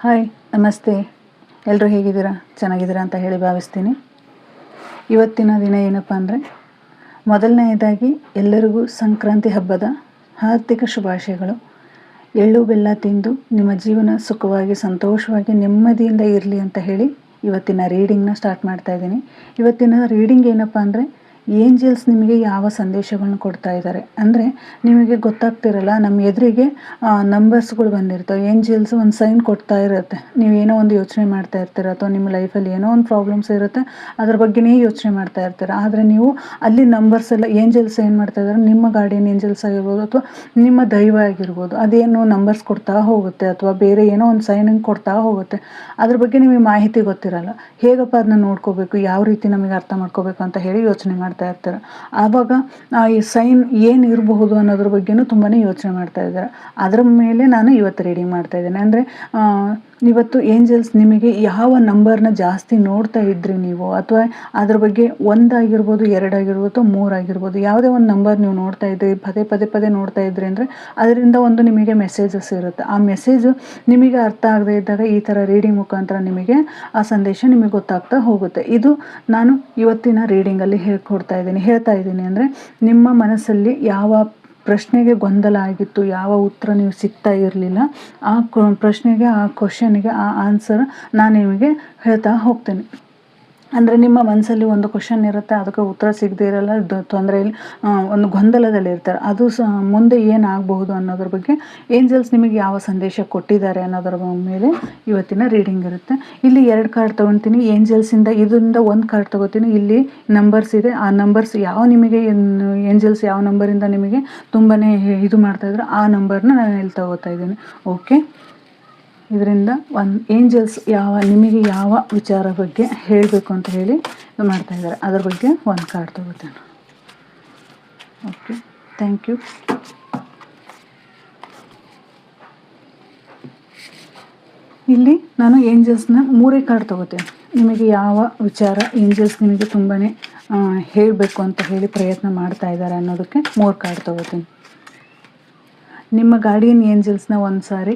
Hi, ನಮಸ್ತೆ. ಎಲ್ಲರೂ ಹೇಗಿದ್ದೀರಾ? ಚೆನ್ನಾಗಿದ್ದೀರಾ ಅಂತ ಹೇಳಿ ಭಾವಿಸ್ತೀನಿ. ಇವತ್ತಿನ ದಿನ ಏನಪ್ಪ ಅಂದರೆ, ಮೊದಲನೆಯದಾಗಿ ಎಲ್ಲರಿಗೂ ಸಂಕ್ರಾಂತಿ ಹಬ್ಬದ ಹಾರ್ದಿಕ ಶುಭಾಶಯಗಳು. ಎಳ್ಳು ಬೆಲ್ಲ ತಿಂದು ನಿಮ್ಮ ಜೀವನ ಸುಖವಾಗಿ, ಸಂತೋಷವಾಗಿ, ನೆಮ್ಮದಿಯಿಂದ ಇರಲಿ ಅಂತ ಹೇಳಿ ಇವತ್ತಿನ ರೀಡಿಂಗ್ನ ಸ್ಟಾರ್ಟ್ ಮಾಡ್ತಾ ಇದ್ದೀನಿ. ಇವತ್ತಿನ ರೀಡಿಂಗ್ ಏನಪ್ಪ ಅಂದರೆ, ಏಂಜಲ್ಸ್ ನಿಮಗೆ ಯಾವ ಸಂದೇಶಗಳನ್ನ ಕೊಡ್ತಾ ಇದ್ದಾರೆ ಅಂದರೆ, ನಿಮಗೆ ಗೊತ್ತಾಗ್ತಿರಲ್ಲ, ನಮ್ಮ ಎದುರಿಗೆ ನಂಬರ್ಸ್ಗಳು ಬಂದಿರ್ತವೆ. ಏಂಜಲ್ಸ್ ಒಂದು ಸೈನ್ ಕೊಡ್ತಾ ಇರುತ್ತೆ. ನೀವೇನೋ ಒಂದು ಯೋಚನೆ ಮಾಡ್ತಾ ಇರ್ತೀರ, ಅಥವಾ ನಿಮ್ಮ ಲೈಫಲ್ಲಿ ಏನೋ ಒಂದು ಪ್ರಾಬ್ಲಮ್ಸ್ ಇರುತ್ತೆ, ಅದ್ರ ಬಗ್ಗೆನೇ ಯೋಚನೆ ಮಾಡ್ತಾ ಇರ್ತೀರ. ಆದರೆ ನೀವು ಅಲ್ಲಿ ನಂಬರ್ಸ್ ಎಲ್ಲ ಏಂಜಲ್ಸ್ ಏನು ಮಾಡ್ತಾ ಇದ್ದಾರೆ, ನಿಮ್ಮ ಗಾರ್ಡಿಯನ್ ಏಂಜಲ್ಸ್ ಆಗಿರ್ಬೋದು ಅಥವಾ ನಿಮ್ಮ ದೈವ ಆಗಿರ್ಬೋದು, ಅದೇನೋ ನಂಬರ್ಸ್ ಕೊಡ್ತಾ ಹೋಗುತ್ತೆ, ಅಥವಾ ಬೇರೆ ಏನೋ ಒಂದು ಸೈನಿಂಗ್ ಕೊಡ್ತಾ ಹೋಗುತ್ತೆ. ಅದ್ರ ಬಗ್ಗೆ ನಿಮಗೆ ಮಾಹಿತಿ ಗೊತ್ತಿರಲ್ಲ. ಹೇಗಪ್ಪ ಅದನ್ನ ನೋಡ್ಕೋಬೇಕು, ಯಾವ ರೀತಿ ನಮಗೆ ಅರ್ಥ ಮಾಡ್ಕೋಬೇಕು ಅಂತ ಹೇಳಿ ಯೋಚನೆ ಮಾಡ್ತಾ ಇರ್ತಾರೆ. ಆವಾಗ ಈ ಸೈನ್ ಏನು ಇರಬಹುದು ಅನ್ನೋದ್ರ ಬಗ್ಗೆನೂ ತುಂಬಾ ಯೋಚನೆ ಮಾಡ್ತಾ ಇದ್ದಾರೆ. ಅದರ ಮೇಲೆ ನಾನು ಇವತ್ತು ರೀಡಿಂಗ್ ಮಾಡ್ತಾ ಇದ್ದೇನೆ. ಅಂದರೆ ಇವತ್ತು ಏಂಜಲ್ಸ್ ನಿಮಗೆ ಯಾವ ನಂಬರ್ನ ಜಾಸ್ತಿ ನೋಡ್ತಾ ಇದ್ರಿ ನೀವು, ಅಥವಾ ಅದ್ರ ಬಗ್ಗೆ 1 ಆಗಿರ್ಬೋದು, 2 ಆಗಿರ್ಬೋದು, 3 ಆಗಿರ್ಬೋದು, ಯಾವುದೇ ಒಂದು ನಂಬರ್ ನೀವು ನೋಡ್ತಾ ಇದ್ರಿ, ಪದೇ ನೋಡ್ತಾ ಇದ್ರಿ ಅಂದರೆ ಅದರಿಂದ ಒಂದು ನಿಮಗೆ ಮೆಸೇಜಸ್ ಇರುತ್ತೆ. ಆ ಮೆಸೇಜು ನಿಮಗೆ ಅರ್ಥ ಆಗದೆ ಇದ್ದಾಗ ಈ ಥರ ರೀಡಿಂಗ್ ಮುಖಾಂತರ ನಿಮಗೆ ಆ ಸಂದೇಶ ನಿಮಗೆ ಗೊತ್ತಾಗ್ತಾ ಹೋಗುತ್ತೆ. ಇದು ನಾನು ಇವತ್ತಿನ ರೀಡಿಂಗಲ್ಲಿ ಹೇಳ್ತಾ ಇದ್ದೀನಿ. ಅಂದರೆ ನಿಮ್ಮ ಮನಸ್ಸಲ್ಲಿ ಯಾವ ಪ್ರಶ್ನೆಗೆ ಗೊಂದಲ ಆಗಿತ್ತು, ಯಾವ ಉತ್ತರ ನೀವು ಸಿಗ್ತಾ ಇರಲಿಲ್ಲ, ಆ ಪ್ರಶ್ನೆಗೆ, ಆ ಕ್ವಶನ್ಗೆ ಆ ಆನ್ಸರ್ ನಾನು ನಿಮಗೆ ಹೇಳ್ತಾ ಹೋಗ್ತೇನೆ. ಅಂದರೆ ನಿಮ್ಮ ಮನಸ್ಸಲ್ಲಿ ಒಂದು ಕ್ವಶನ್ ಇರುತ್ತೆ, ಅದಕ್ಕೆ ಉತ್ತರ ಸಿಗದೇ ಇರಲ್ಲ, ತೊಂದರೆಯಲ್ಲಿ ಒಂದು ಗೊಂದಲದಲ್ಲಿ ಇರ್ತಾರೆ. ಅದು ಮುಂದೆ ಏನಾಗಬಹುದು ಅನ್ನೋದ್ರ ಬಗ್ಗೆ ಏಂಜಲ್ಸ್ ನಿಮಗೆ ಯಾವ ಸಂದೇಶ ಕೊಟ್ಟಿದ್ದಾರೆ ಅನ್ನೋದ್ರ ಮೇಲೆ ಇವತ್ತಿನ ರೀಡಿಂಗ್ ಇರುತ್ತೆ. ಇಲ್ಲಿ 2 ಕಾರ್ಡ್ ತೊಗೊತೀನಿ ಏಂಜಲ್ಸಿಂದ. ಇದರಿಂದ 1 ಕಾರ್ಡ್ ತೊಗೋತೀನಿ. ಇಲ್ಲಿ ನಂಬರ್ಸ್ ಇದೆ. ಆ ನಂಬರ್ಸ್ ನಿಮಗೆ ಏಂಜಲ್ಸ್ ಯಾವ ನಂಬರಿಂದ ನಿಮಗೆ ತುಂಬಾ ಇದು ಮಾಡ್ತಾಯಿದ್ರು, ಆ ನಂಬರ್ನ ನಾನು ಇಲ್ಲಿ ತಗೋತಾ ಇದ್ದೀನಿ. ಓಕೆ, ಇದರಿಂದ ಏಂಜಲ್ಸ್ ನಿಮಗೆ ಯಾವ ವಿಚಾರ ಬಗ್ಗೆ ಹೇಳಬೇಕು ಅಂತ ಹೇಳಿ ಮಾಡ್ತಾ ಇದ್ದಾರೆ, ಅದ್ರ ಬಗ್ಗೆ 1 ಕಾರ್ಡ್ ತಗೋತೇನೆ. Okay, thank you. ಇಲ್ಲಿ ನಾನು ಏಂಜಲ್ಸ್ನ 3 ಕಾರ್ಡ್ ತಗೋತೇನೆ. ನಿಮಗೆ ಯಾವ ವಿಚಾರ ಏಂಜಲ್ಸ್ ನಿಮಗೆ ತುಂಬಾ ಹೇಳಬೇಕು ಅಂತ ಹೇಳಿ ಪ್ರಯತ್ನ ಮಾಡ್ತಾ ಇದ್ದಾರೆ ಅನ್ನೋದಕ್ಕೆ 3 ಕಾರ್ಡ್ ತಗೋತೀನಿ. ನಿಮ್ಮ ಗಾರ್ಡಿಯನ್ ಏಂಜಲ್ಸ್ನ ಒಂದು ಸಾರಿ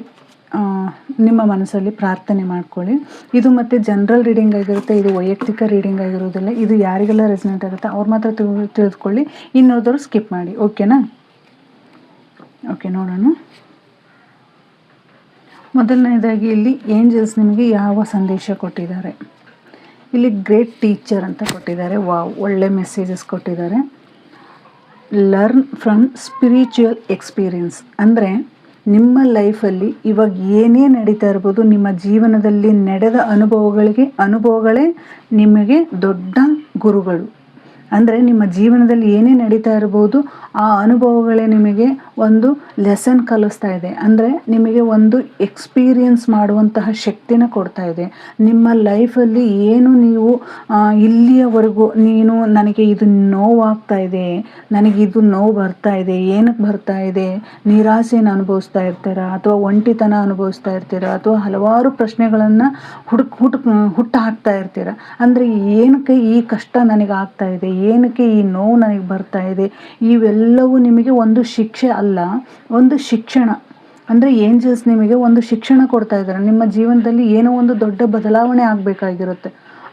ನಿಮ್ಮ ಮನಸ್ಸಲ್ಲಿ ಪ್ರಾರ್ಥನೆ ಮಾಡ್ಕೊಳ್ಳಿ. ಇದು ಮತ್ತು ಜನರಲ್ ರೀಡಿಂಗ್ ಆಗಿರುತ್ತೆ, ಇದು ವೈಯಕ್ತಿಕ ರೀಡಿಂಗ್ ಆಗಿರೋದಿಲ್ಲ. ಇದು ಯಾರಿಗೆಲ್ಲ ರೆಸನೇಟ್ ಆಗುತ್ತೆ ಅವ್ರು ಮಾತ್ರ ತಿಳಿದುಕೊಳ್ಳಿ, ಇನ್ನೋದ್ರು ಸ್ಕಿಪ್ ಮಾಡಿ. ಓಕೆನಾ? ಓಕೆ, ನೋಡೋಣ. ಮೊದಲನೇದಾಗಿ ಇಲ್ಲಿ ಏಂಜಲ್ಸ್ ನಿಮಗೆ ಯಾವ ಸಂದೇಶ ಕೊಟ್ಟಿದ್ದಾರೆ. ಇಲ್ಲಿ ಗ್ರೇಟ್ ಟೀಚರ್ ಅಂತ ಕೊಟ್ಟಿದ್ದಾರೆ. ಒಳ್ಳೆ ಮೆಸೇಜಸ್ ಕೊಟ್ಟಿದ್ದಾರೆ. Learn from spiritual experience. ಅಂದರೆ ನಿಮ್ಮ ಲೈಫಲ್ಲಿ ಇವಾಗ ಏನೇ ನಡೀತಾ ಇರ್ಬೋದು, ನಿಮ್ಮ ಜೀವನದಲ್ಲಿ ನಡೆದ ಅನುಭವಗಳೇ ನಿಮಗೆ ದೊಡ್ಡ ಗುರುಗಳು. ಅಂದರೆ ನಿಮ್ಮ ಜೀವನದಲ್ಲಿ ಏನೇ ನಡೀತಾ ಇರ್ಬೋದು, ಆ ಅನುಭವಗಳೇ ನಿಮಗೆ ಒಂದು ಲೆಸನ್ ಕಲಿಸ್ತಾ ಇದೆ. ಅಂದರೆ ನಿಮಗೆ ಒಂದು ಎಕ್ಸ್ಪೀರಿಯನ್ಸ್ ಮಾಡುವಂತಹ ಶಕ್ತಿನ ಕೊಡ್ತಾ ಇದೆ. ನಿಮ್ಮ ಲೈಫಲ್ಲಿ ಏನು ನೀವು ಇಲ್ಲಿಯವರೆಗೂ ನನಗೆ ಇದು ನೋವಾಗ್ತಾ ಇದೆ, ನನಗೆ ಇದು ನೋವು ಬರ್ತಾ ಇದೆ, ಏನಕ್ಕೆ ಬರ್ತಾ ಇದೆ, ನಿರಾಸೆನ ಅನುಭವಿಸ್ತಾ ಇರ್ತೀರ, ಅಥವಾ ಒಂಟಿತನ ಅನುಭವಿಸ್ತಾ ಇರ್ತೀರ, ಅಥವಾ ಹಲವಾರು ಪ್ರಶ್ನೆಗಳನ್ನು ಹುಟ್ಟು ಹಾಕ್ತಾ ಇರ್ತೀರ. ಅಂದರೆ ಏನಕ್ಕೆ ಈ ಕಷ್ಟ ನನಗೆ ಆಗ್ತಾ ಇದೆ, ಏನಕ್ಕೆ ಈ ನೋವು ನನಗೆ ಬರ್ತಾ ಇದೆ, ಇವೆಲ್ಲವೂ ನಿಮಗೆ ಒಂದು ಶಿಕ್ಷೆ ಅಲ್ಲ, ಒಂದು ಶಿಕ್ಷಣ. ಅಂದರೆ ಏಂಜಲ್ಸ್ ನಿಮಗೆ ಒಂದು ಶಿಕ್ಷಣ ಕೊಡ್ತಾ ಇದ್ದಾರೆ. ನಿಮ್ಮ ಜೀವನದಲ್ಲಿ ಏನೋ ಒಂದು ದೊಡ್ಡ ಬದಲಾವಣೆ ಆಗಬೇಕಾಗಿರುತ್ತೆ.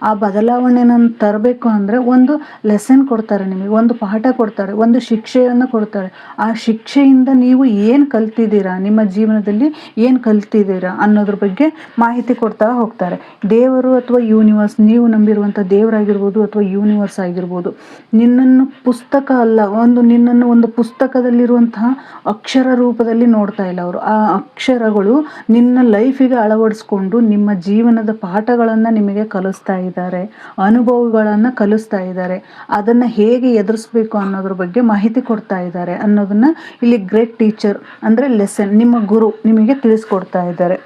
ಆ ಬದಲಾವಣೆನ ತರಬೇಕು ಅಂದರೆ ಒಂದು ಲೆಸನ್ ಕೊಡ್ತಾರೆ, ನಿಮಗೆ ಒಂದು ಪಾಠ ಕೊಡ್ತಾರೆ, ಒಂದು ಶಿಕ್ಷೆಯನ್ನು ಕೊಡ್ತಾರೆ. ಆ ಶಿಕ್ಷೆಯಿಂದ ನೀವು ಏನು ಕಲ್ತಿದ್ದೀರಾ, ನಿಮ್ಮ ಜೀವನದಲ್ಲಿ ಏನು ಕಲ್ತಿದ್ದೀರಾ ಅನ್ನೋದ್ರ ಬಗ್ಗೆ ಮಾಹಿತಿ ಕೊಡ್ತಾ ಹೋಗ್ತಾರೆ. ದೇವರು ಅಥವಾ ಯೂನಿವರ್ಸ್, ನೀವು ನಂಬಿರುವಂಥ ದೇವರಾಗಿರ್ಬೋದು ಅಥವಾ ಯೂನಿವರ್ಸ್ ಆಗಿರ್ಬೋದು, ನಿನ್ನನ್ನು ಪುಸ್ತಕ ಅಲ್ಲ, ನಿನ್ನನ್ನು ಒಂದು ಪುಸ್ತಕದಲ್ಲಿರುವಂತಹ ಅಕ್ಷರ ರೂಪದಲ್ಲಿ ನೋಡ್ತಾ ಇಲ್ಲ ಅವರು. ಆ ಅಕ್ಷರಗಳು ನಿನ್ನ ಲೈಫಿಗೆ ಅಳವಡಿಸ್ಕೊಂಡು ನಿಮ್ಮ ಜೀವನದ ಪಾಠಗಳನ್ನು ನಿಮಗೆ ಕಲಿಸ್ತಾ ಇದ್ದಾರೆ, ಅನುಭವಗಳನ್ನು ಕಲಿಸ್ತಾ ಇದ್ದಾರೆ. ಅದನ್ನು ಹೇಗೆ ಎದುರಿಸ್ಬೇಕು ಅನ್ನೋದ್ರ ಬಗ್ಗೆ ಮಾಹಿತಿ ಕೊಡ್ತಾ ಇದ್ದಾರೆ ಅನ್ನೋದನ್ನು ಇಲ್ಲಿ ಗ್ರೇಟ್ ಟೀಚರ್ ಅಂದರೆ ಲೆಸನ್, ನಿಮ್ಮ ಗುರು ನಿಮಗೆ ತಿಳಿಸ್ಕೊಡ್ತಾ ಇದ್ದಾರೆ.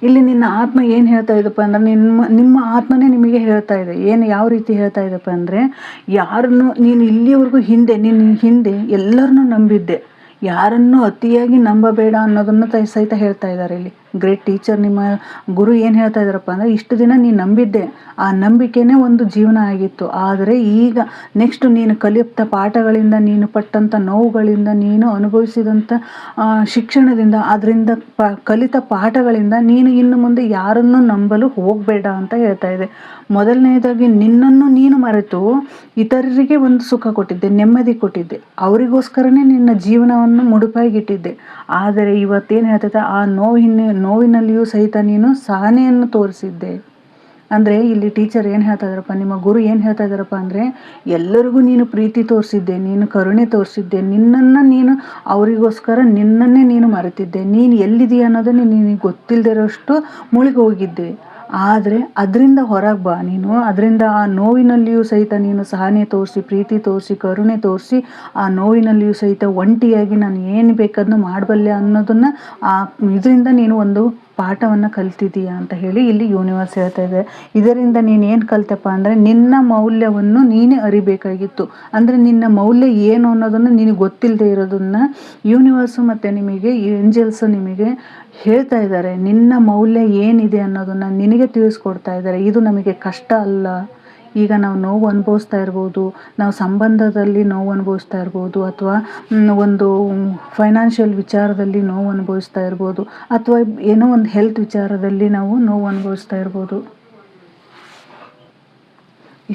ಇಲ್ಲಿ ನಿನ್ನ ಆತ್ಮ ಏನು ಹೇಳ್ತಾ ಇದಪ್ಪ ಅಂದರೆ, ನಿಮ್ಮ ಆತ್ಮನೇ ನಿಮಗೆ ಹೇಳ್ತಾ ಇದೆ. ಯಾವ ರೀತಿ ಹೇಳ್ತಾ ಇದಪ್ಪ ಅಂದರೆ, ಯಾರನ್ನು ನೀನು ಇಲ್ಲಿವರೆಗೂ ಹಿಂದೆ ಎಲ್ಲರನ್ನೂ ನಂಬಿದ್ದೆ, ಯಾರನ್ನು ಅತಿಯಾಗಿ ನಂಬಬೇಡ ಅನ್ನೋದನ್ನು ಸಹಿತ ಹೇಳ್ತಾ ಇದ್ದಾರೆ ಇಲ್ಲಿ. ಗ್ರೇಟ್ ಟೀಚರ್, ನಿಮ್ಮ ಗುರು ಏನು ಹೇಳ್ತಾ ಇದ್ದಾರಪ್ಪ ಅಂದರೆ, ಇಷ್ಟು ದಿನ ನೀನು ನಂಬಿದ್ದೆ, ಆ ನಂಬಿಕೆನೇ ಒಂದು ಜೀವನ ಆಗಿತ್ತು. ಆದರೆ ಈಗ ನೆಕ್ಸ್ಟ್ ನೀನು ಕಲಿಯುತ್ತ ಪಾಠಗಳಿಂದ, ನೀನು ಪಟ್ಟಂಥ ನೋವುಗಳಿಂದ, ನೀನು ಅನುಭವಿಸಿದಂಥ ಶಿಕ್ಷಣದಿಂದ, ಅದರಿಂದ ಕಲಿತ ಪಾಠಗಳಿಂದ ನೀನು ಇನ್ನು ಮುಂದೆ ಯಾರನ್ನು ನಂಬಲು ಹೋಗಬೇಡ ಅಂತ ಹೇಳ್ತಾ ಇದೆ. ಮೊದಲನೇದಾಗಿ ನಿನ್ನನ್ನು ನೀನು ಮರೆತು ಇತರರಿಗೆ ಒಂದು ಸುಖ ಕೊಟ್ಟಿದ್ದೆ, ನೆಮ್ಮದಿ ಕೊಟ್ಟಿದ್ದೆ, ಅವರಿಗೋಸ್ಕರನೇ ನಿನ್ನ ಜೀವನವನ್ನು ಮುಡುಪಾಗಿಟ್ಟಿದ್ದೆ. ಆದರೆ ಇವತ್ತೇನು ಹೇಳ್ತೈತೆ, ಆ ನೋವಿನಲ್ಲಿಯೂ ಸಹಿತ ನೀನು ಸಹನೆಯನ್ನು ತೋರಿಸಿದ್ದೆ. ಅಂದರೆ ಇಲ್ಲಿ ಟೀಚರ್ ಏನು ಹೇಳ್ತಾ ಇದ್ದಾರಪ್ಪ, ನಿಮ್ಮ ಗುರು ಏನು ಹೇಳ್ತಾ ಇದ್ದಾರಪ್ಪ ಅಂದರೆ, ಎಲ್ಲರಿಗೂ ನೀನು ಪ್ರೀತಿ ತೋರಿಸಿದ್ದೆ, ನೀನು ಕರುಣೆ ತೋರಿಸಿದ್ದೆ, ನಿನ್ನನ್ನು ನೀನು ಅವರಿಗೋಸ್ಕರ ನಿನ್ನನ್ನೇ ನೀನು ಮರೆತಿದ್ದೆ. ನೀನು ಎಲ್ಲಿದೆಯಾ ಅನ್ನೋದನ್ನು ನಿನಗೆ ಗೊತ್ತಿಲ್ಲದಿರೋಷ್ಟು ಮುಳುಗಿ ಹೋಗಿದ್ದೆ. ಆದರೆ ಅದರಿಂದ ಹೊರಗೆ ಬಾ ನೀನು. ಅದರಿಂದ ಆ ನೋವಿನಲ್ಲಿಯೂ ಸಹಿತ ನೀನು ಸಹನೆ ತೋರಿಸಿ, ಪ್ರೀತಿ ತೋರಿಸಿ, ಕರುಣೆ ತೋರಿಸಿ, ಆ ನೋವಿನಲ್ಲಿಯೂ ಸಹಿತ ಒಂಟಿಯಾಗಿ ನಾನು ಏನು ಬೇಕಾದ್ರೂ ಮಾಡಬಲ್ಲೆ ಅನ್ನೋದನ್ನು ಇದರಿಂದ ನೀನು ಒಂದು ಪಾಠವನ್ನು ಕಲ್ತಿದ್ದೀಯಾ ಅಂತ ಹೇಳಿ ಇಲ್ಲಿ ಯೂನಿವರ್ಸ್ ಹೇಳ್ತಾ ಇದೆ. ಇದರಿಂದ ನೀನು ಏನು ಕಲ್ತಪ್ಪ ಅಂದರೆ, ನಿನ್ನ ಮೌಲ್ಯವನ್ನು ನೀನೇ ಅರಿಬೇಕಾಗಿತ್ತು. ಅಂದರೆ ನಿನ್ನ ಮೌಲ್ಯ ಏನು ಅನ್ನೋದನ್ನು ನಿನಗೆ ಗೊತ್ತಿಲ್ಲದೆ ಇರೋದನ್ನು ಯೂನಿವರ್ಸು ಮತ್ತು ನಿಮಗೆ ಏಂಜಲ್ಸು ನಿಮಗೆ ಹೇಳ್ತಾ ಇದ್ದಾರೆ. ನಿನ್ನ ಮೌಲ್ಯ ಏನಿದೆ ಅನ್ನೋದನ್ನು ನಿನಗೆ ತಿಳಿಸ್ಕೊಡ್ತಾ ಇದ್ದಾರೆ. ಇದು ನಮಗೆ ಕಷ್ಟ ಅಲ್ಲ. ಈಗ ನಾವು ನೋವು ಅನುಭವಿಸ್ತಾ ಇರ್ಬೋದು, ನಾವು ಸಂಬಂಧದಲ್ಲಿ ನೋವು ಅನುಭವಿಸ್ತಾ ಇರ್ಬೋದು, ಅಥವಾ ಒಂದು ಫೈನಾನ್ಷಿಯಲ್ ವಿಚಾರದಲ್ಲಿ ನೋವು ಅನುಭವಿಸ್ತಾ ಇರ್ಬೋದು, ಅಥವಾ ಏನೋ ಒಂದು ಹೆಲ್ತ್ ವಿಚಾರದಲ್ಲಿ ನಾವು ನೋವು ಅನುಭವಿಸ್ತಾ ಇರ್ಬೋದು.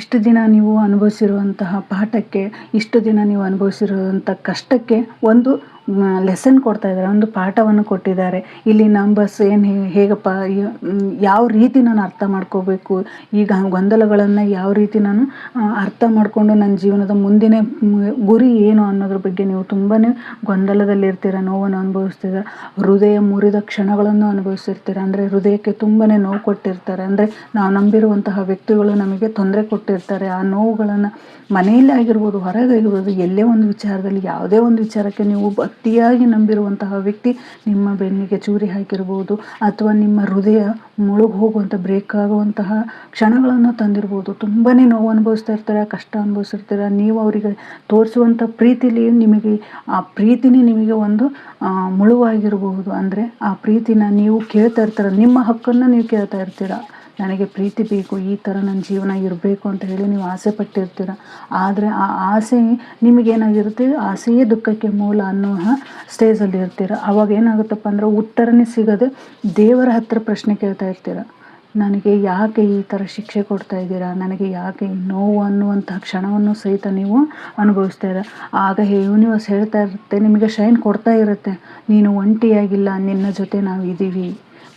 ಇಷ್ಟು ದಿನ ನೀವು ಅನುಭವಿಸಿರುವಂತಹ ಪಾಠಕ್ಕೆ, ಇಷ್ಟು ದಿನ ನೀವು ಅನುಭವಿಸಿರುವಂಥ ಕಷ್ಟಕ್ಕೆ ಒಂದು ಲೆಸನ್ ಕೊಡ್ತಾ ಇದ್ದಾರೆ, ಒಂದು ಪಾಠವನ್ನು ಕೊಟ್ಟಿದ್ದಾರೆ. ಇಲ್ಲಿ ನಂಬರ್ಸ್ ಏನು ಹೇಗಪ್ಪ, ಯಾವ ರೀತಿ ನಾನು ಅರ್ಥ ಮಾಡ್ಕೋಬೇಕು, ಈಗ ಗೊಂದಲಗಳನ್ನು ಯಾವ ರೀತಿ ನಾನು ಅರ್ಥ ಮಾಡಿಕೊಂಡು ನನ್ನ ಜೀವನದ ಮುಂದಿನ ಗುರಿ ಏನು ಅನ್ನೋದ್ರ ಬಗ್ಗೆ ನೀವು ತುಂಬಾ ಗೊಂದಲದಲ್ಲಿರ್ತೀರ, ನೋವನ್ನು ಅನುಭವಿಸ್ತೀರ, ಹೃದಯ ಮುರಿದ ಕ್ಷಣಗಳನ್ನು ಅನುಭವಿಸಿರ್ತೀರ. ಅಂದರೆ ಹೃದಯಕ್ಕೆ ತುಂಬಾ ನೋವು ಕೊಟ್ಟಿರ್ತಾರೆ. ಅಂದರೆ ನಾವು ನಂಬಿರುವಂತಹ ವ್ಯಕ್ತಿಗಳು ನಮಗೆ ತೊಂದರೆ ಕೊಟ್ಟಿರ್ತಾರೆ. ಆ ನೋವುಗಳನ್ನು ಮನೆಯಲ್ಲೇ ಆಗಿರ್ಬೋದು, ಹೊರಗಾಗಿರ್ಬೋದು, ಎಲ್ಲೇ ಒಂದು ವಿಚಾರದಲ್ಲಿ, ಯಾವುದೇ ಒಂದು ವಿಚಾರಕ್ಕೆ ನೀವು ಅತಿಯಾಗಿ ನಂಬಿರುವಂತಹ ವ್ಯಕ್ತಿ ನಿಮ್ಮ ಬೆನ್ನಿಗೆ ಚೂರಿ ಹಾಕಿರ್ಬೋದು, ಅಥವಾ ನಿಮ್ಮ ಹೃದಯ ಮುಳುಗಿ ಹೋಗುವಂಥ, ಬ್ರೇಕ್ ಆಗುವಂತಹ ಕ್ಷಣಗಳನ್ನು ತಂದಿರ್ಬೋದು. ತುಂಬಾ ನೋವು ಅನುಭವಿಸ್ತಾ ಇರ್ತಾರೆ, ಕಷ್ಟ ಅನುಭವಿಸಿರ್ತೀರ. ನೀವು ಅವರಿಗೆ ತೋರಿಸುವಂಥ ಪ್ರೀತಿಲಿ ನಿಮಗೆ ಆ ಪ್ರೀತಿನೇ ನಿಮಗೆ ಒಂದು ಮುಳುವಾಗಿರಬಹುದು. ಅಂದರೆ ಆ ಪ್ರೀತಿನ ನೀವು ಕೇಳ್ತಾ ಇರ್ತೀರ, ನಿಮ್ಮ ಹಕ್ಕನ್ನು ನೀವು ಕೇಳ್ತಾ ಇರ್ತೀರ. ನನಗೆ ಪ್ರೀತಿ ಬೇಕು, ಈ ಥರ ನನ್ನ ಜೀವನ ಇರಬೇಕು ಅಂತ ಹೇಳಿ ನೀವು ಆಸೆ ಪಟ್ಟಿರ್ತೀರ. ಆದರೆ ಆ ಆಸೆ ನಿಮಗೇನಾಗಿರುತ್ತೆ, ಆಸೆಯೇ ದುಃಖಕ್ಕೆ ಮೂಲ ಅನ್ನೋ ಸ್ಟೇಜಲ್ಲಿ ಇರ್ತೀರ. ಅವಾಗ ಏನಾಗುತ್ತಪ್ಪ ಅಂದರೆ, ಉತ್ತರನೇ ಸಿಗದೆ ದೇವರ ಹತ್ರ ಪ್ರಶ್ನೆ ಕೇಳ್ತಾ ಇರ್ತೀರ. ನನಗೆ ಯಾಕೆ ಈ ಥರ ಶಿಕ್ಷೆ ಕೊಡ್ತಾ ಇದ್ದೀರಾ, ನನಗೆ ಯಾಕೆ ಈ ನೋವು ಅನ್ನುವಂತಹ ಕ್ಷಣವನ್ನು ಸಹಿತ ನೀವು ಅನುಭವಿಸ್ತಾ ಇರ. ಆಗ ಯೂನಿವರ್ಸ್ ಹೇಳ್ತಾ ಇರುತ್ತೆ, ನಿಮಗೆ ಶೈನ್ ಕೊಡ್ತಾ ಇರುತ್ತೆ, ನೀನು ಒಂಟಿಯಾಗಿಲ್ಲ, ನಿನ್ನ ಜೊತೆ ನಾವು ಇದ್ದೀವಿ,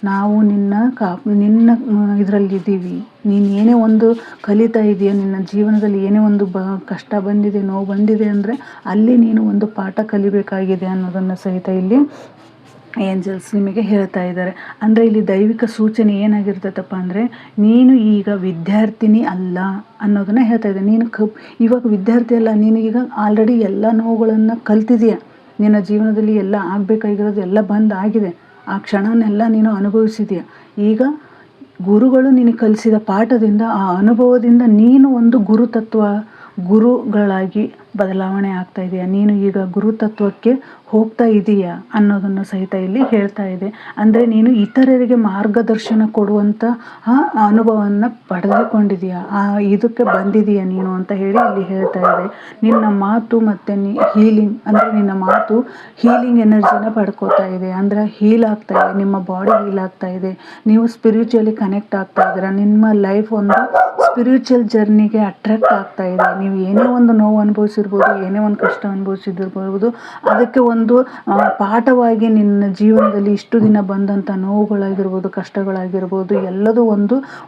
ನಾವು ನಿನ್ನ ಇದರಲ್ಲಿದ್ದೀವಿ. ನೀನು ಏನೇ ಒಂದು ಕಲಿತಾ ಇದೆಯಾ, ನಿನ್ನ ಜೀವನದಲ್ಲಿ ಏನೇ ಒಂದು ಕಷ್ಟ ಬಂದಿದೆ, ನೋವು ಬಂದಿದೆ ಅಂದರೆ ಅಲ್ಲಿ ನೀನು ಒಂದು ಪಾಠ ಕಲಿಬೇಕಾಗಿದೆ ಅನ್ನೋದನ್ನು ಸಹಿತ ಇಲ್ಲಿ ಏಂಜಲ್ಸ್ ನಿಮಗೆ ಹೇಳ್ತಾ ಇದ್ದಾರೆ. ಅಂದರೆ ಇಲ್ಲಿ ದೈವಿಕ ಸೂಚನೆ ಏನಾಗಿರ್ತೈತಪ್ಪ ಅಂದರೆ, ನೀನು ಈಗ ವಿದ್ಯಾರ್ಥಿನಿ ಅಲ್ಲ ಅನ್ನೋದನ್ನು ಹೇಳ್ತಾ ಇದೆ. ನೀನು ಇವಾಗ ವಿದ್ಯಾರ್ಥಿ ಅಲ್ಲ, ನೀನೀಗ ಆಲ್ರೆಡಿ ಎಲ್ಲ ನೋವುಗಳನ್ನು ಕಲ್ತಿದೆಯಾ. ನಿನ್ನ ಜೀವನದಲ್ಲಿ ಎಲ್ಲ ಆಗಬೇಕಾಗಿರೋದು ಎಲ್ಲ ಆಗಿದೆ. ಆ ಕ್ಷಣನೆಲ್ಲ ನೀನು ಅನುಭವಿಸಿದೆಯಾ. ಈಗ ಗುರುಗಳು ನಿನಗೆ ಕಲಿಸಿದ ಪಾಠದಿಂದ, ಆ ಅನುಭವದಿಂದ ನೀನು ಒಂದು ಗುರುಗಳಾಗಿ ಬದಲಾವಣೆ ಆಗ್ತಾ ಇದೆಯಾ, ನೀನು ಈಗ ಗುರುತತ್ವಕ್ಕೆ ಹೋಗ್ತಾ ಇದೆಯಾ ಅನ್ನೋದನ್ನು ಸಹಿತ ಇಲ್ಲಿ ಹೇಳ್ತಾ ಇದೆ. ಅಂದರೆ ನೀನು ಇತರರಿಗೆ ಮಾರ್ಗದರ್ಶನ ಕೊಡುವಂಥ ಅನುಭವವನ್ನು ಪಡೆದುಕೊಂಡಿದೆಯಾ, ಇದಕ್ಕೆ ಬಂದಿದೆಯಾ ನೀನು ಅಂತ ಹೇಳಿ ಇಲ್ಲಿ ಹೇಳ್ತಾ ಇದೆ. ನಿನ್ನ ಮಾತು ಮತ್ತು ಹೀಲಿಂಗ್, ಅಂದರೆ ನಿನ್ನ ಮಾತು ಹೀಲಿಂಗ್ ಎನರ್ಜಿನ ಪಡ್ಕೋತಾ ಇದೆ. ಅಂದರೆ ಹೀಲ್ ಆಗ್ತಾ ಇದೆ, ನಿಮ್ಮ ಬಾಡಿ ಹೀಲ್ ಆಗ್ತಾ ಇದೆ, ನೀವು ಸ್ಪಿರಿಚುವಲಿ ಕನೆಕ್ಟ್ ಆಗ್ತಾ ಇದ್ದೀರಾ, ನಿಮ್ಮ ಲೈಫ್ ಒಂದು ಸ್ಪಿರಿಚುವಲ್ ಜರ್ನಿಗೆ ಅಟ್ರಾಕ್ಟ್ ಆಗ್ತಾ ಇದೆ. ನೀವು ಏನೇ ಒಂದು ನೋವು ಅನುಭವಿಸಿರ್ಬೋದು, ಏನೇ ಒಂದು ಕಷ್ಟ ಅನುಭವಿಸಿದಿರ್ಬೋದು, ಅದಕ್ಕೆ ಒಂದು ಪಾಠವಾಗಿ ನಿನ್ನ ಜೀವನದಲ್ಲಿ ಇಷ್ಟು ದಿನ ಬಂದಂಥ ನೋವುಗಳಾಗಿರ್ಬೋದು, ಕಷ್ಟಗಳಾಗಿರ್ಬೋದು, ಎಲ್ಲದೂ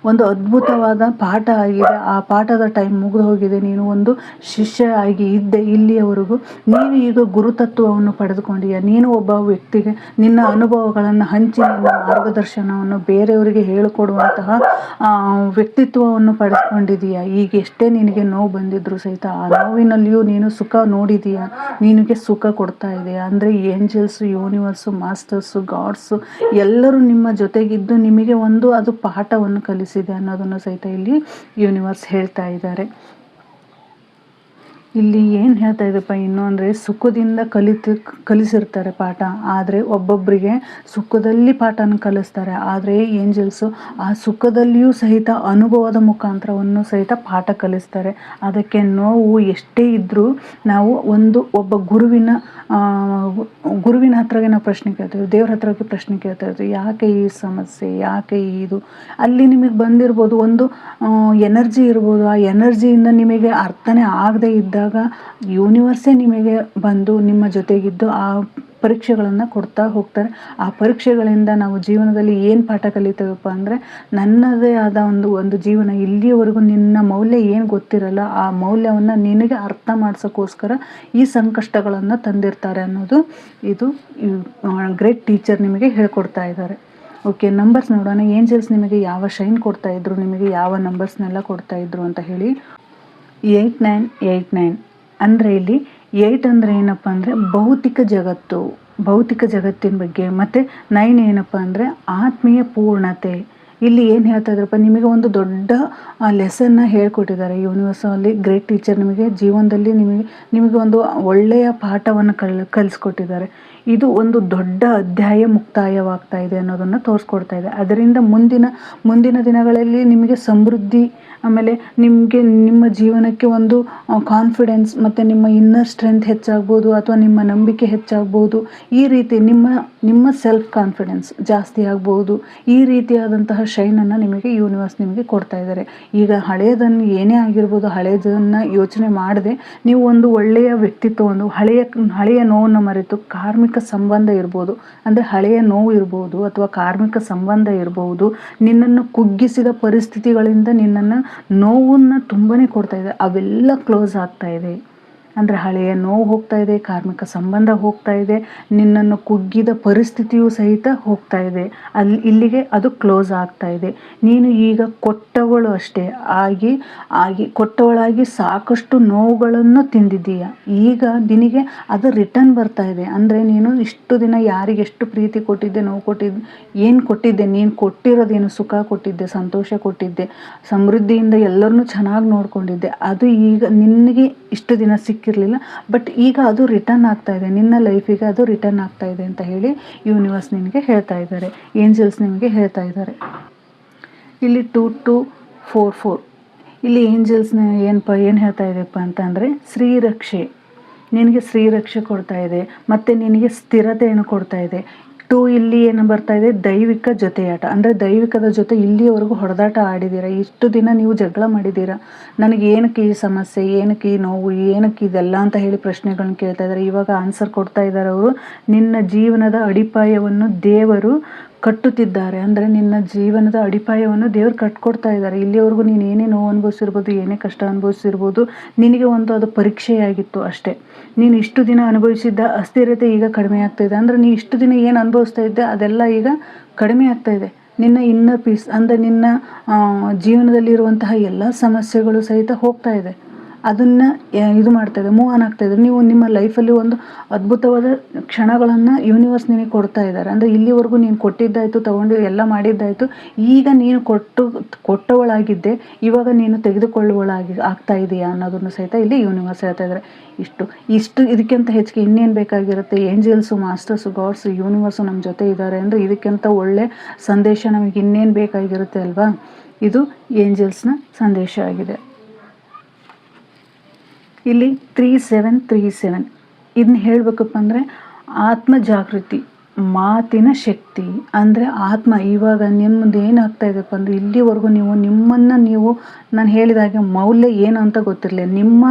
ಒಂದು ಅದ್ಭುತವಾದ ಪಾಠ ಆಗಿದೆ. ಆ ಪಾಠದ ಟೈಮ್ ಮುಗಿದು ಹೋಗಿದೆ. ನೀನು ಒಂದು ಶಿಷ್ಯ ಆಗಿ ಇದ್ದೆ ಇಲ್ಲಿಯವರೆಗೂ. ನೀನು ಈಗ ಗುರುತತ್ವವನ್ನು ಪಡೆದುಕೊಂಡಿಯಾ. ನೀನು ಒಬ್ಬ ವ್ಯಕ್ತಿಗೆ ನಿನ್ನ ಅನುಭವಗಳನ್ನು ಹಂಚಿ, ನಿನ್ನ ಮಾರ್ಗದರ್ಶನವನ್ನು ಬೇರೆಯವರಿಗೆ ಹೇಳಿಕೊಡುವಂತಹ ವ್ಯಕ್ತಿತ್ವವನ್ನು ಪಡೆದುಕೊಂಡಿದೀಯಾ. ಈಗ ಎಷ್ಟೇ ನಿನಗೆ ನೋವು ಬಂದಿದ್ರು ಸಹಿತ ಆ ನೋವಿನಲ್ಲಿಯೂ ನೀನು ಸುಖ ನೋಡಿದೀಯಾ, ನಿನಗೆ ಸುಖ ಕೊಡ್ತಾ ಇದೆಯಾ. ಅಂದರೆ ಏಂಜಲ್ಸು, ಯೂನಿವರ್ಸು, ಮಾಸ್ಟರ್ಸು, ಗಾಡ್ಸು ಎಲ್ಲರೂ ನಿಮ್ಮ ಜೊತೆಗಿದ್ದು ನಿಮಗೆ ಅದು ಪಾಠವನ್ನು ಕಲಿಸಿದೆ ಅನ್ನೋದನ್ನು ಸಹಿತ ಇಲ್ಲಿ ಯೂನಿವರ್ಸ್ ಹೇಳ್ತಾ ಇದ್ದಾರೆ. ಇಲ್ಲಿ ಏನು ಹೇಳ್ತಾ ಇದೆಪ್ಪ ಇನ್ನು ಅಂದರೆ, ಸುಖದಿಂದ ಕಲಿಸಿರ್ತಾರೆ ಪಾಠ, ಆದರೆ ಒಬ್ಬೊಬ್ಬರಿಗೆ ಸುಖದಲ್ಲಿ ಪಾಠನ ಕಲಿಸ್ತಾರೆ. ಆದರೆ ಏಂಜಲ್ಸು ಆ ಸುಖದಲ್ಲಿಯೂ ಸಹಿತ ಅನುಭವದ ಮುಖಾಂತರವನ್ನು ಸಹಿತ ಪಾಠ ಕಲಿಸ್ತಾರೆ. ಅದಕ್ಕೆ ನೋವು ಎಷ್ಟೇ ಇದ್ದರೂ ನಾವು ಒಬ್ಬ ಗುರುವಿನ ಹತ್ರಗೆ ನಾವು ಪ್ರಶ್ನೆ ಕೇಳ್ತೀವಿ, ದೇವ್ರ ಹತ್ರಕ್ಕೆ ಪ್ರಶ್ನೆ ಕೇಳ್ತಾ ಇರ್ತೀವಿ, ಯಾಕೆ ಈ ಸಮಸ್ಯೆ, ಯಾಕೆ ಇದು. ಅಲ್ಲಿ ನಿಮಗೆ ಬಂದಿರ್ಬೋದು ಒಂದು ಎನರ್ಜಿ ಇರ್ಬೋದು. ಆ ಎನರ್ಜಿಯಿಂದ ನಿಮಗೆ ಅರ್ಥನೇ ಆಗದೆ ಇದ್ದಾಗ ಯೂನಿವರ್ಸೇ ನಿಮಗೆ ಬಂದು ನಿಮ್ಮ ಜೊತೆಗಿದ್ದು ಆ ಪರೀಕ್ಷೆಗಳನ್ನು ಕೊಡ್ತಾ ಹೋಗ್ತಾರೆ. ಆ ಪರೀಕ್ಷೆಗಳಿಂದ ನಾವು ಜೀವನದಲ್ಲಿ ಏನು ಪಾಠ ಕಲಿತೇವಪ್ಪ ಅಂದರೆ, ನನ್ನದೇ ಆದ ಒಂದು ಜೀವನ, ಇಲ್ಲಿಯವರೆಗೂ ನಿನ್ನ ಮೌಲ್ಯ ಏನು ಗೊತ್ತಿರಲ್ಲ, ಆ ಮೌಲ್ಯವನ್ನು ನಿನಗೆ ಅರ್ಥ ಮಾಡಿಸೋಕ್ಕೋಸ್ಕರ ಈ ಸಂಕಷ್ಟಗಳನ್ನು ತಂದಿರ್ತಾರೆ ಅನ್ನೋದು ಇದು ಗ್ರೇಟ್ ಟೀಚರ್ ನಿಮಗೆ ಹೇಳ್ಕೊಡ್ತಾ ಇದ್ದಾರೆ. ಓಕೆ, ನಂಬರ್ಸ್ ನೋಡೋಣ. ಏಂಜಲ್ಸ್ ನಿಮಗೆ ಯಾವ ಶೈನ್ ಕೊಡ್ತಾಯಿದ್ರು, ನಿಮಗೆ ಯಾವ ನಂಬರ್ಸ್ನೆಲ್ಲ ಕೊಡ್ತಾಯಿದ್ರು ಅಂತ ಹೇಳಿ. 8989 ಅಂದರೆ ಇಲ್ಲಿ 8 ಅಂದರೆ ಏನಪ್ಪ ಅಂದರೆ ಭೌತಿಕ ಜಗತ್ತಿನ ಬಗ್ಗೆ, ಮತ್ತು 9 ಏನಪ್ಪ ಅಂದರೆ ಆತ್ಮೀಯ ಪೂರ್ಣತೆ. ಇಲ್ಲಿ ಏನು ಹೇಳ್ತಾ ಇದ್ರಪ್ಪ, ನಿಮಗೆ ಒಂದು ದೊಡ್ಡ ಲೆಸನ್ನ ಹೇಳ್ಕೊಟ್ಟಿದ್ದಾರೆ ಯೂನಿವರ್ಸಲ್ಲಿ. ಗ್ರೇಟ್ ಟೀಚರ್ ನಿಮಗೆ ಜೀವನದಲ್ಲಿ ನಿಮಗೆ ಒಂದು ಒಳ್ಳೆಯ ಪಾಠವನ್ನು ಕಲಿಸ್ಕೊಟ್ಟಿದ್ದಾರೆ. ಇದು ಒಂದು ದೊಡ್ಡ ಅಧ್ಯಾಯ ಮುಕ್ತಾಯವಾಗ್ತಾ ಇದೆ ಅನ್ನೋದನ್ನು ತೋರಿಸ್ಕೊಡ್ತಾ ಇದೆ. ಅದರಿಂದ ಮುಂದಿನ ದಿನಗಳಲ್ಲಿ ನಿಮಗೆ ಸಮೃದ್ಧಿ, ಆಮೇಲೆ ನಿಮ್ಮ ಜೀವನಕ್ಕೆ ಒಂದು ಕಾನ್ಫಿಡೆನ್ಸ್ ಮತ್ತು ನಿಮ್ಮ ಇನ್ನರ್ ಸ್ಟ್ರೆಂತ್ ಹೆಚ್ಚಾಗ್ಬೋದು, ಅಥವಾ ನಿಮ್ಮ ನಂಬಿಕೆ ಹೆಚ್ಚಾಗ್ಬೋದು. ಈ ರೀತಿ ನಿಮ್ಮ ಸೆಲ್ಫ್ ಕಾನ್ಫಿಡೆನ್ಸ್ ಜಾಸ್ತಿ ಆಗ್ಬೋದು. ಈ ರೀತಿಯಾದಂತಹ ಶೈನನ್ನು ನಿಮಗೆ ಯೂನಿವರ್ಸ್ ನಿಮಗೆ ಕೊಡ್ತಾ ಇದ್ದಾರೆ. ಈಗ ಹಳೆಯದನ್ನು ಏನೇ ಆಗಿರ್ಬೋದು, ಹಳೆಯದನ್ನು ಯೋಚನೆ ಮಾಡದೆ ನೀವು ಒಂದು ಒಳ್ಳೆಯ ವ್ಯಕ್ತಿತ್ವ, ಒಂದು ಹಳೆಯ ನೋವನ್ನು ಮರೆತು ಕಾರ್ಮಿಕ ಸಂಬಂಧ ಇರ್ಬೋದು, ಅಂದರೆ ಹಳೆಯ ನೋವು ಇರ್ಬೋದು ಅಥವಾ ಕಾರ್ಮಿಕ ಸಂಬಂಧ ಇರ್ಬೋದು, ನಿನ್ನನ್ನು ಕುಗ್ಗಿಸಿದ ಪರಿಸ್ಥಿತಿಗಳಿಂದ ನಿನ್ನನ್ನು ನೋವನ್ನು ತುಂಬಾ ಕೊಡ್ತಾ ಇದೆ, ಅವೆಲ್ಲ ಕ್ಲೋಸ್ ಆಗ್ತಾ ಇದೆ. ಅಂದರೆ ಹಳೆಯ ನೋವು ಹೋಗ್ತಾ ಇದೆ, ಕಾರ್ಮಿಕ ಸಂಬಂಧ ಹೋಗ್ತಾ ಇದೆ, ನಿನ್ನನ್ನು ಕುಗ್ಗಿದ ಪರಿಸ್ಥಿತಿಯೂ ಸಹಿತ ಹೋಗ್ತಾ ಇದೆ. ಇಲ್ಲಿಗೆ ಅದು ಕ್ಲೋಸ್ ಆಗ್ತಾ ಇದೆ. ನೀನು ಈಗ ಕೊಟ್ಟವಳು ಅಷ್ಟೇ ಕೊಟ್ಟವಳಾಗಿ ಸಾಕಷ್ಟು ನೋವುಗಳನ್ನು ತಿಂದಿದ್ದೀಯ. ಈಗ ನಿನಗೆ ಅದು ರಿಟರ್ನ್ ಬರ್ತಾ ಇದೆ. ಅಂದರೆ ನೀನು ಇಷ್ಟು ದಿನ ಯಾರಿಗೆ ಎಷ್ಟು ಪ್ರೀತಿ ಕೊಟ್ಟಿದ್ದೆ, ನೋವು ಕೊಟ್ಟಿದ್ದೆ, ಏನು ಕೊಟ್ಟಿದ್ದೆ, ನೀನು ಕೊಟ್ಟಿರೋದೇನು, ಸುಖ ಕೊಟ್ಟಿದ್ದೆ, ಸಂತೋಷ ಕೊಟ್ಟಿದ್ದೆ, ಸಮೃದ್ಧಿಯಿಂದ ಎಲ್ಲರನ್ನೂ ಚೆನ್ನಾಗಿ ನೋಡ್ಕೊಂಡಿದ್ದೆ, ಅದು ಈಗ ನಿನಗೆ ಇಷ್ಟು ದಿನ ಸಿಕ್ಕಿರಲಿಲ್ಲ, ಬಟ್ ಈಗ ಅದು ರಿಟರ್ನ್ ಆಗ್ತಾ ಇದೆ, ನಿನ್ನ ಲೈಫಿಗೆ ಅದು ರಿಟರ್ನ್ ಆಗ್ತಾ ಇದೆ ಅಂತ ಹೇಳಿ ಯೂನಿವರ್ಸ್ ನಿನಗೆ ಹೇಳ್ತಾ ಇದ್ದಾರೆ, ಏಂಜಲ್ಸ್ ನಿಮಗೆ ಹೇಳ್ತಾ ಇದ್ದಾರೆ. ಇಲ್ಲಿ 2244 ಇಲ್ಲಿ ಏಂಜಲ್ಸ್ನ ಏನು ಹೇಳ್ತಾ ಇದೆಯಪ್ಪ ಅಂತಂದರೆ, ಶ್ರೀರಕ್ಷೆ, ನಿನಗೆ ಶ್ರೀರಕ್ಷೆ ಕೊಡ್ತಾ ಇದೆ, ಮತ್ತು ನಿನಗೆ ಸ್ಥಿರತೆಯನ್ನು ಕೊಡ್ತಾ ಇದೆ. 2 ಇಲ್ಲಿ ಏನು ಬರ್ತಾ ಇದೆ, ದೈವಿಕ ಜೊತೆಯಾಟ. ಅಂದರೆ ದೈವಿಕದ ಜೊತೆ ಇಲ್ಲಿಯವರೆಗೂ ಹೊಡೆದಾಟ ಆಡಿದ್ದೀರಾ, ಇಷ್ಟು ದಿನ ನೀವು ಜಗಳ ಮಾಡಿದ್ದೀರಾ, ನನಗೆ ಏನಕ್ಕೆ ಈ ಸಮಸ್ಯೆ, ಏನಕ್ಕೆ ಈ ನೋವು, ಏನಕ್ಕೆ ಇದೆಲ್ಲ ಅಂತ ಹೇಳಿ ಪ್ರಶ್ನೆಗಳನ್ನ ಕೇಳ್ತಾ ಇದ್ದಾರೆ. ಇವಾಗ ಆನ್ಸರ್ ಕೊಡ್ತಾ ಇದ್ದಾರೆ ಅವರು. ನಿನ್ನ ಜೀವನದ ಅಡಿಪಾಯವನ್ನು ದೇವರು ಕಟ್ಟುತ್ತಿದ್ದಾರೆ. ಅಂದರೆ ನಿನ್ನ ಜೀವನದ ಅಡಿಪಾಯವನ್ನು ದೇವರು ಕಟ್ಕೊಡ್ತಾ ಇದ್ದಾರೆ. ಇಲ್ಲಿವರೆಗೂ ನೀನು ಏನೇ ನೋವು ಅನುಭವಿಸಿರ್ಬೋದು, ಏನೇ ಕಷ್ಟ ಅನುಭವಿಸಿರ್ಬೋದು, ನಿನಗೆ ಅದು ಪರೀಕ್ಷೆಯಾಗಿತ್ತು ಅಷ್ಟೇ. ನೀನು ಇಷ್ಟು ದಿನ ಅನುಭವಿಸಿದ್ದ ಅಸ್ಥಿರತೆ ಈಗ ಕಡಿಮೆ ಆಗ್ತಾ ಇದೆ. ಅಂದರೆ ನೀ ಇಷ್ಟು ದಿನ ಏನು ಅನುಭವಿಸ್ತಾ ಇದ್ದೆ ಅದೆಲ್ಲ ಈಗ ಕಡಿಮೆ ಆಗ್ತಾ ಇದೆ. ನಿನ್ನ ಇನ್ನರ್ ಪೀಸ್, ಅಂದರೆ ನಿನ್ನ ಜೀವನದಲ್ಲಿರುವಂತಹ ಎಲ್ಲ ಸಮಸ್ಯೆಗಳು ಸಹಿತ ಹೋಗ್ತಾ ಇದೆ. ಅದನ್ನು ಇದು ಮಾಡ್ತಾಯಿದೆ, ಮೂವ್ ಆನ್ ಆಗ್ತಾಯಿದೆ. ನೀವು ನಿಮ್ಮ ಲೈಫಲ್ಲಿ ಒಂದು ಅದ್ಭುತವಾದ ಕ್ಷಣಗಳನ್ನು ಯೂನಿವರ್ಸ್ ನಿನಗೆ ಕೊಡ್ತಾ ಇದ್ದಾರೆ. ಅಂದರೆ ಇಲ್ಲಿವರೆಗೂ ನೀನು ಕೊಟ್ಟಿದ್ದಾಯಿತು, ತೊಗೊಂಡು ಎಲ್ಲ ಮಾಡಿದ್ದಾಯಿತು, ಈಗ ನೀನು ಕೊಟ್ಟವಳಾಗಿದ್ದೆ, ಇವಾಗ ನೀನು ತೆಗೆದುಕೊಳ್ಳುವಳಾಗಿ ಆಗ್ತಾ ಇದೆಯಾ ಅನ್ನೋದನ್ನು ಸಹಿತ ಇಲ್ಲಿ ಯೂನಿವರ್ಸ್ ಹೇಳ್ತಾ ಇದ್ದಾರೆ. ಇಷ್ಟು ಇದಕ್ಕಿಂತ ಹೆಚ್ಚಿಗೆ ಇನ್ನೇನು ಬೇಕಾಗಿರುತ್ತೆ. ಏಂಜಲ್ಸು, ಮಾಸ್ಟರ್ಸು, ಗಾಡ್ಸು, ಯೂನಿವರ್ಸು ನಮ್ಮ ಜೊತೆ ಇದ್ದಾರೆ ಅಂದರೆ ಇದಕ್ಕಿಂತ ಒಳ್ಳೆ ಸಂದೇಶ ನಮಗೆ ಇನ್ನೇನು ಬೇಕಾಗಿರುತ್ತೆ ಅಲ್ವಾ. ಇದು ಏಂಜಲ್ಸ್ನ ಸಂದೇಶ ಆಗಿದೆ. ಇಲ್ಲಿ 3737 ಇದನ್ನ ಹೇಳಬೇಕಪ್ಪ ಅಂದರೆ ಆತ್ಮ ಜಾಗೃತಿ, ಮಾತಿನ ಶಕ್ತಿ. ಅಂದರೆ ಆತ್ಮ ಇವಾಗ ನಿಮ್ಮದು ಏನಾಗ್ತಾ ಇದೆಯಪ್ಪ ಅಂದರೆ, ಇಲ್ಲಿವರೆಗೂ ನೀವು ನಾನು ಹೇಳಿದಾಗೆ ಮೌಲ್ಯ ಏನು ಅಂತ ಗೊತ್ತಿರಲಿಲ್ಲ, ನಿಮ್ಮ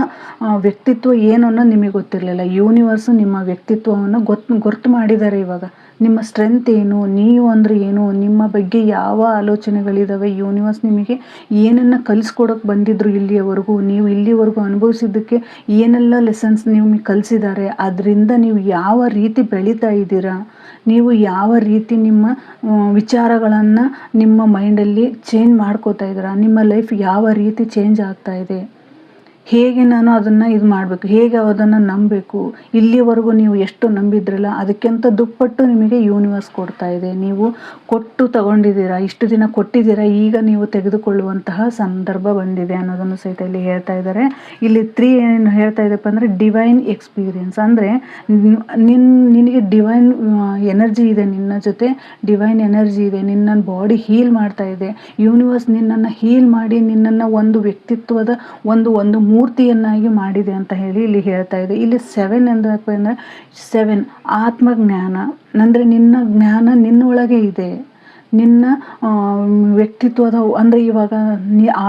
ವ್ಯಕ್ತಿತ್ವ ಏನು ಅನ್ನೋ ನಿಮಗೆ ಗೊತ್ತಿರಲಿಲ್ಲ. ಯೂನಿವರ್ಸು ನಿಮ್ಮ ವ್ಯಕ್ತಿತ್ವವನ್ನು ಗೊತ್ತು ಮಾಡಿದ್ದಾರೆ. ಇವಾಗ ನಿಮ್ಮ ಸ್ಟ್ರೆಂತ್ ಏನು, ನೀವು ಅಂದರೆ ಏನು, ನಿಮ್ಮ ಬಗ್ಗೆ ಯಾವ ಆಲೋಚನೆಗಳಿದ್ದಾವೆ, ಯೂನಿವರ್ಸ್ ನಿಮಗೆ ಏನನ್ನು ಕಲಿಸ್ಕೊಡೋಕೆ ಬಂದಿದ್ರು ಇಲ್ಲಿಯವರೆಗೂ, ನೀವು ಇಲ್ಲಿವರೆಗೂ ಅನುಭವಿಸಿದ್ದಕ್ಕೆ ಏನೆಲ್ಲ ಲೆಸನ್ಸ್ ನಿಮಗೆ ಕಲಿಸಿದ್ದಾರೆ, ಅದರಿಂದ ನೀವು ಯಾವ ರೀತಿ ಬೆಳೀತಾ ಇದ್ದೀರಾ, ನೀವು ಯಾವ ರೀತಿ ನಿಮ್ಮ ವಿಚಾರಗಳನ್ನು ನಿಮ್ಮ ಮೈಂಡಲ್ಲಿ ಚೇಂಜ್ ಮಾಡ್ಕೋತಾ ಇದ್ದೀರಾ, ನಿಮ್ಮ ಲೈಫ್ ಯಾವ ರೀತಿ ಚೇಂಜ್ ಆಗ್ತಾ ಇದೆ, ಹೇಗೆ ನಾನು ಅದನ್ನು ಇದು ಮಾಡಬೇಕು, ಹೇಗೆ ಅದನ್ನು ನಂಬಬೇಕು. ಇಲ್ಲಿವರೆಗೂ ನೀವು ಎಷ್ಟು ನಂಬಿದ್ರಲ್ಲ ಅದಕ್ಕಿಂತ ದುಪ್ಪಟ್ಟು ನಿಮಗೆ ಯೂನಿವರ್ಸ್ ಕೊಡ್ತಾ ಇದೆ. ನೀವು ಕೊಟ್ಟು ತಗೊಂಡಿದ್ದೀರಾ, ಇಷ್ಟು ದಿನ ಕೊಟ್ಟಿದ್ದೀರಾ, ಈಗ ನೀವು ತೆಗೆದುಕೊಳ್ಳುವಂತಹ ಸಂದರ್ಭ ಬಂದಿದೆ ಅನ್ನೋದನ್ನು ಸಹಿತ ಇಲ್ಲಿ ಹೇಳ್ತಾ ಇದ್ದಾರೆ. ಇಲ್ಲಿ 3 ಏನು ಹೇಳ್ತಾ ಇದೆಪ್ಪ ಅಂದರೆ ಡಿವೈನ್ ಎಕ್ಸ್ಪೀರಿಯನ್ಸ್. ಅಂದರೆ ನಿನಗೆ ಡಿವೈನ್ ಎನರ್ಜಿ ಇದೆ, ನಿನ್ನ ಜೊತೆ ಡಿವೈನ್ ಎನರ್ಜಿ ಇದೆ, ನಿನ್ನ ಬಾಡಿ ಹೀಲ್ ಮಾಡ್ತಾ ಇದೆ. ಯೂನಿವರ್ಸ್ ನಿನ್ನನ್ನು ಹೀಲ್ ಮಾಡಿ ನಿನ್ನನ್ನು ಒಂದು ವ್ಯಕ್ತಿತ್ವದ ಒಂದು ಮೂರ್ತಿಯನ್ನಾಗಿ ಮಾಡಿದೆ ಅಂತ ಹೇಳಿ ಇಲ್ಲಿ ಹೇಳ್ತಾ ಇದೆ. ಇಲ್ಲಿ 7 ಎಂದಪ್ಪ ಅಂದರೆ 7 ಆತ್ಮಜ್ಞಾನ. ಅಂದರೆ ನಿನ್ನ ಜ್ಞಾನ ನಿನ್ನೊಳಗೆ ಇದೆ, ನಿನ್ನ ವ್ಯಕ್ತಿತ್ವದ ಅಂದರೆ ಇವಾಗ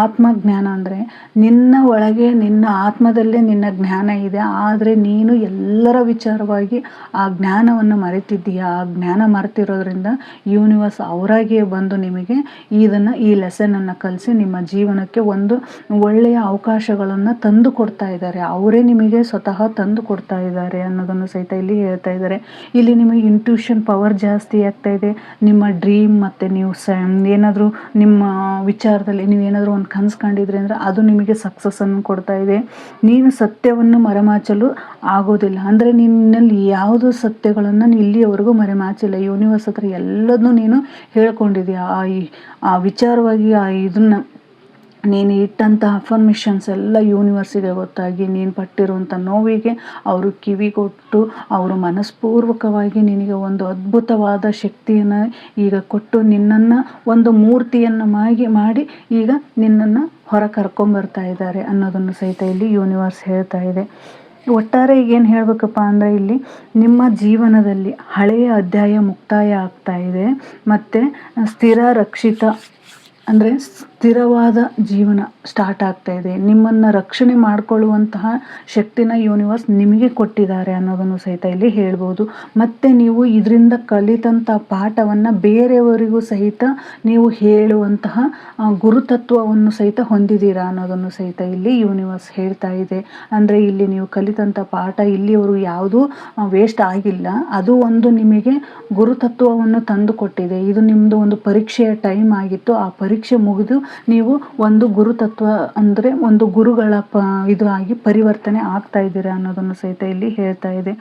ಆತ್ಮಜ್ಞಾನ ಅಂದರೆ ನಿನ್ನ ಒಳಗೆ ನಿನ್ನ ಆತ್ಮದಲ್ಲೇ ನಿನ್ನ ಜ್ಞಾನ ಇದೆ. ಆದರೆ ನೀನು ಎಲ್ಲರ ವಿಚಾರವಾಗಿ ಆ ಜ್ಞಾನವನ್ನು ಮರೆತಿದ್ದೀಯಾ. ಆ ಜ್ಞಾನ ಮರೆತಿರೋದ್ರಿಂದ ಯೂನಿವರ್ಸ್ ಅವರಾಗಿಯೇ ಬಂದು ನಿಮಗೆ ಈ ಲೆಸನನ್ನು ಕಲಿಸಿ ನಿಮ್ಮ ಜೀವನಕ್ಕೆ ಒಂದು ಒಳ್ಳೆಯ ಅವಕಾಶಗಳನ್ನು ತಂದು ಕೊಡ್ತಾ ಇದ್ದಾರೆ. ಅವರೇ ನಿಮಗೆ ಸ್ವತಃ ತಂದು ಕೊಡ್ತಾ ಇದ್ದಾರೆ ಅನ್ನೋದನ್ನು ಸಹಿತ ಇಲ್ಲಿ ಹೇಳ್ತಾ ಇದ್ದಾರೆ. ಇಲ್ಲಿ ನಿಮಗೆ ಇಂಟ್ಯೂಷನ್ ಪವರ್ ಜಾಸ್ತಿ ಆಗ್ತಾ ಇದೆ. ನಿಮ್ಮ ಡ್ರೀಮ್ ಮತ್ತು ನೀವು ಏನಾದರೂ ನಿಮ್ಮ ವಿಚಾರದಲ್ಲಿ ನೀವೇನಾದರೂ ಒಂದು ಕನಸು ಕಂಡಿದ್ರಿ ಅಂದರೆ ಅದು ನಿಮಗೆ ಸಕ್ಸಸ್ಸನ್ನು ಕೊಡ್ತಾ ಇದೆ. ನೀನು ಸತ್ಯವನ್ನು ಮರೆಮಾಚಲು ಆಗೋದಿಲ್ಲ. ಅಂದರೆ ನಿನ್ನಲ್ಲಿ ಯಾವುದು ಸತ್ಯಗಳನ್ನು ಇಲ್ಲಿಯವರೆಗೂ ಮರೆಮಾಚಿಲ್ಲ. ಯೂನಿವರ್ಸ್ ಹತ್ರ ಎಲ್ಲದನ್ನೂ ನೀನು ಹೇಳ್ಕೊಂಡಿದ್ದೀಯ. ಆ ವಿಚಾರವಾಗಿ ಇದನ್ನು ನೀನು ಇಟ್ಟಂಥ ಅಫರ್ಮೇಷನ್ಸ್ ಎಲ್ಲ ಯೂನಿವರ್ಸಿಗೆ ಗೊತ್ತಾಗಿ ನೀನು ಪಟ್ಟಿರುವಂಥ ನೋವಿಗೆ ಅವರು ಕಿವಿ ಕೊಟ್ಟು ಅವರು ಮನಸ್ಪೂರ್ವಕವಾಗಿ ನಿನಗೆ ಒಂದು ಅದ್ಭುತವಾದ ಶಕ್ತಿಯನ್ನು ಈಗ ಕೊಟ್ಟು ನಿನ್ನನ್ನು ಒಂದು ಮೂರ್ತಿಯನ್ನು ಮಾಡಿ ಈಗ ನಿನ್ನನ್ನು ಹೊರ ಕರ್ಕೊಂಬರ್ತಾ ಇದ್ದಾರೆ ಅನ್ನೋದನ್ನು ಸಹಿತ ಇಲ್ಲಿ ಯೂನಿವರ್ಸ್ ಹೇಳ್ತಾ ಇದೆ. ಒಟ್ಟಾರೆ ಈಗೇನು ಹೇಳಬೇಕಪ್ಪ ಅಂದರೆ ಇಲ್ಲಿ ನಿಮ್ಮ ಜೀವನದಲ್ಲಿ ಹಳೆಯ ಅಧ್ಯಾಯ ಮುಕ್ತಾಯ ಆಗ್ತಾ ಇದೆ ಮತ್ತು ಸ್ಥಿರ ರಕ್ಷಿತ ಅಂದರೆ ಸ್ಥಿರವಾದ ಜೀವನ ಸ್ಟಾರ್ಟ್ ಆಗ್ತಾ ಇದೆ. ನಿಮ್ಮನ್ನು ರಕ್ಷಣೆ ಮಾಡಿಕೊಳ್ಳುವಂತಹ ಶಕ್ತಿನ ಯೂನಿವರ್ಸ್ ನಿಮಗೆ ಕೊಟ್ಟಿದ್ದಾರೆ ಅನ್ನೋದನ್ನು ಸಹಿತ ಇಲ್ಲಿ ಹೇಳ್ಬೋದು. ಮತ್ತು ನೀವು ಇದರಿಂದ ಕಲಿತಂಥ ಪಾಠವನ್ನು ಬೇರೆಯವರಿಗೂ ಸಹಿತ ನೀವು ಹೇಳುವಂತಹ ಗುರುತತ್ವವನ್ನು ಸಹಿತ ಹೊಂದಿದ್ದೀರಾ ಅನ್ನೋದನ್ನು ಸಹಿತ ಇಲ್ಲಿ ಯೂನಿವರ್ಸ್ ಹೇಳ್ತಾ ಇದೆ. ಅಂದರೆ ಇಲ್ಲಿ ನೀವು ಕಲಿತಂಥ ಪಾಠ ಇಲ್ಲಿಯವರು ಯಾವುದೂ ವೇಸ್ಟ್ ಆಗಿಲ್ಲ. ಅದು ಒಂದು ನಿಮಗೆ ಗುರುತತ್ವವನ್ನು ತಂದು ಕೊಟ್ಟಿದೆ. ಇದು ನಿಮ್ಮದು ಒಂದು ಪರೀಕ್ಷೆಯ ಟೈಮ್ ಆಗಿತ್ತು. ಆ ಪರೀಕ್ಷೆ ಮುಗಿದು ನೀವು ಒಂದು ಗುರುತತ್ವ ಅಂದರೆ ಒಂದು ಗುರುಗಳ ಇದು ಆಗಿ ಪರಿವರ್ತನೆ ಆಗ್ತಾ ಇದ್ದೀರಾ ಅನ್ನೋದನ್ನು ಸಹಿತ ಇಲ್ಲಿ ಹೇಳ್ತಾ ಇದೆ.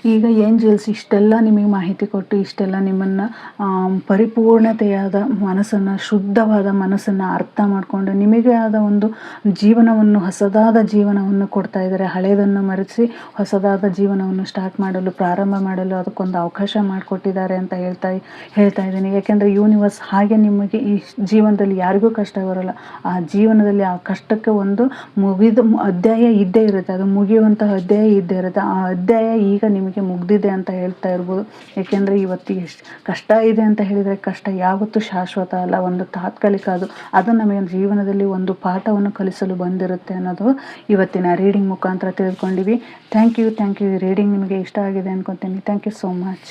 ಈಗ ಏಂಜಲ್ಸ್ ಇಷ್ಟೆಲ್ಲ ನಿಮಗೆ ಮಾಹಿತಿ ಕೊಟ್ಟು ಇಷ್ಟೆಲ್ಲ ನಿಮ್ಮನ್ನು ಪರಿಪೂರ್ಣತೆಯಾದ ಮನಸ್ಸನ್ನು, ಶುದ್ಧವಾದ ಮನಸ್ಸನ್ನು ಅರ್ಥ ಮಾಡಿಕೊಂಡು ನಿಮಗೆ ಆದ ಒಂದು ಜೀವನವನ್ನು, ಹೊಸದಾದ ಜೀವನವನ್ನು ಕೊಡ್ತಾ ಇದ್ದಾರೆ. ಹಳೆಯದನ್ನು ಮರೆಸಿ ಹೊಸದಾದ ಜೀವನವನ್ನು ಪ್ರಾರಂಭ ಮಾಡಲು ಅದಕ್ಕೊಂದು ಅವಕಾಶ ಮಾಡಿಕೊಟ್ಟಿದ್ದಾರೆ ಅಂತ ಹೇಳ್ತಾ ಇದ್ದೀನಿ. ಯಾಕೆಂದರೆ ಯೂನಿವರ್ಸ್ ಹಾಗೆ ನಿಮಗೆ ಈ ಜೀವನದಲ್ಲಿ ಯಾರಿಗೂ ಕಷ್ಟ ಬರೋಲ್ಲ. ಆ ಜೀವನದಲ್ಲಿ ಆ ಕಷ್ಟಕ್ಕೆ ಒಂದು ಮುಗಿದ ಅಧ್ಯಾಯ ಇದ್ದೇ ಇರುತ್ತೆ. ಅದು ಮುಗಿಯುವಂತಹ ಅಧ್ಯಾಯ ಇದ್ದೇ ಇರುತ್ತೆ. ಆ ಅಧ್ಯಾಯ ಈಗ ನಿಮಗೆ ಮುಗ್ದಿದೆ ಅಂತ ಹೇಳ್ತಾ ಇರ್ಬೋದು. ಏಕೆಂದರೆ ಇವತ್ತಿಗೆ ಕಷ್ಟ ಇದೆ ಅಂತ ಹೇಳಿದರೆ ಕಷ್ಟ ಯಾವತ್ತೂ ಶಾಶ್ವತ ಅಲ್ಲ, ಒಂದು ತಾತ್ಕಾಲಿಕ. ಅದು ನಮಗೆ ಜೀವನದಲ್ಲಿ ಒಂದು ಪಾಠವನ್ನು ಕಲಿಸಲು ಬಂದಿರುತ್ತೆ ಅನ್ನೋದು ಇವತ್ತಿನ ರೀಡಿಂಗ್ ಮುಖಾಂತರ ತಿಳ್ಕೊಂಡಿವಿ. Thank you. ಈ ರೀಡಿಂಗ್ ನಿಮಗೆ ಇಷ್ಟ ಆಗಿದೆ ಅನ್ಕೊತೀನಿ. Thank you so much.